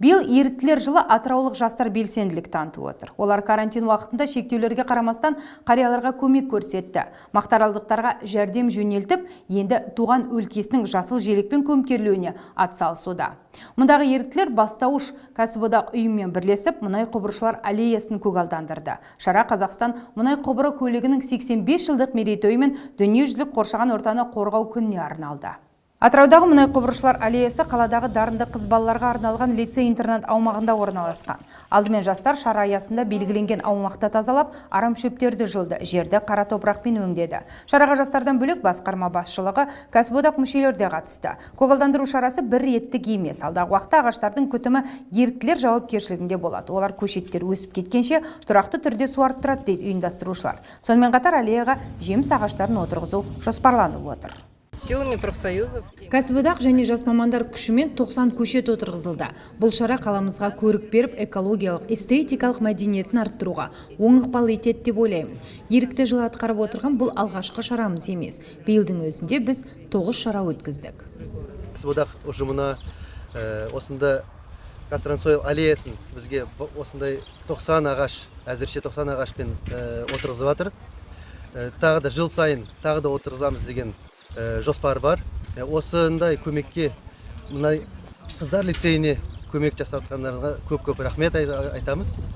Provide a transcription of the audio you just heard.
Биыл еріктілер жылы атыраулық жастар белсенділік танытып отыр. Олар карантин уақытында шектеулерге қарамастан қарияларға көмек көрсетті. Мақтаралдықтарға жәрдем жөнелтіп, енді туған өлкесінің жасыл желекпен көмкерілуіне атсалысуда. Мұндағы еріктілер бастауыш кәсіподақ ұйыммен бірлесіп, мұнай құбыршылар аллеясын көгалдандырды. Шара Қазақстан мұнай құбыры көлігінің 85 жылдық мерейтойы мен дүниежүзілік қоршаған ортаны қорғау күніне арналды. Атыраудағы мұнай құбыршылар аллеясы қаладағы дарынды қыз балаларға арналған лицей-интернат аумағында орналасқан. Алдымен жастар шара аясында белгіленген аумақты тазалап, арам шөптерді жұлды, жерді қара топырақпен өңдеді. Шараға жастардан бөлек басқарма басшылығы, кәсіподақ мүшелері де қатысты. Көгалдандыру шарасы бір реттік емес. Алдағы уақытта ағаштардың күтімі еріктілер жауапкершілігінде болады. Олар көшеттер өсіп кеткенше тұрақты түрде суарып тұрады дейді ұйымдастырушылар. Сонымен қатар аллеяға жеміс ағаштарын отырғызу жоспарланып отыр. Силами профсоюзов. Кәсіподақ және жас мамандар күшімен 90 көшет отырғызылды. Бұл шара қаламызға көрік беріп, экологиялық, эстетикалық мәдениетін арттыруға оң ықпал етеді деп ойлаймын. Ерікті жыл атқарып отырған бұл алғашқы шарамыз емес. Биылдың өзінде біз 9 шара өткіздік. Кәсіподақ ұжымына осында Казтрансойл аллеясын бізге осындай 90 ағаш, әзірше 90 ағашпен отырғызып жатыр. Тағы да жыл сайын тағы да отырғызамыз деген жоспар бар. Осындай көмекке мұнай қыздар лицейіне көмек жасатқандарына көп рахмет айтамыз.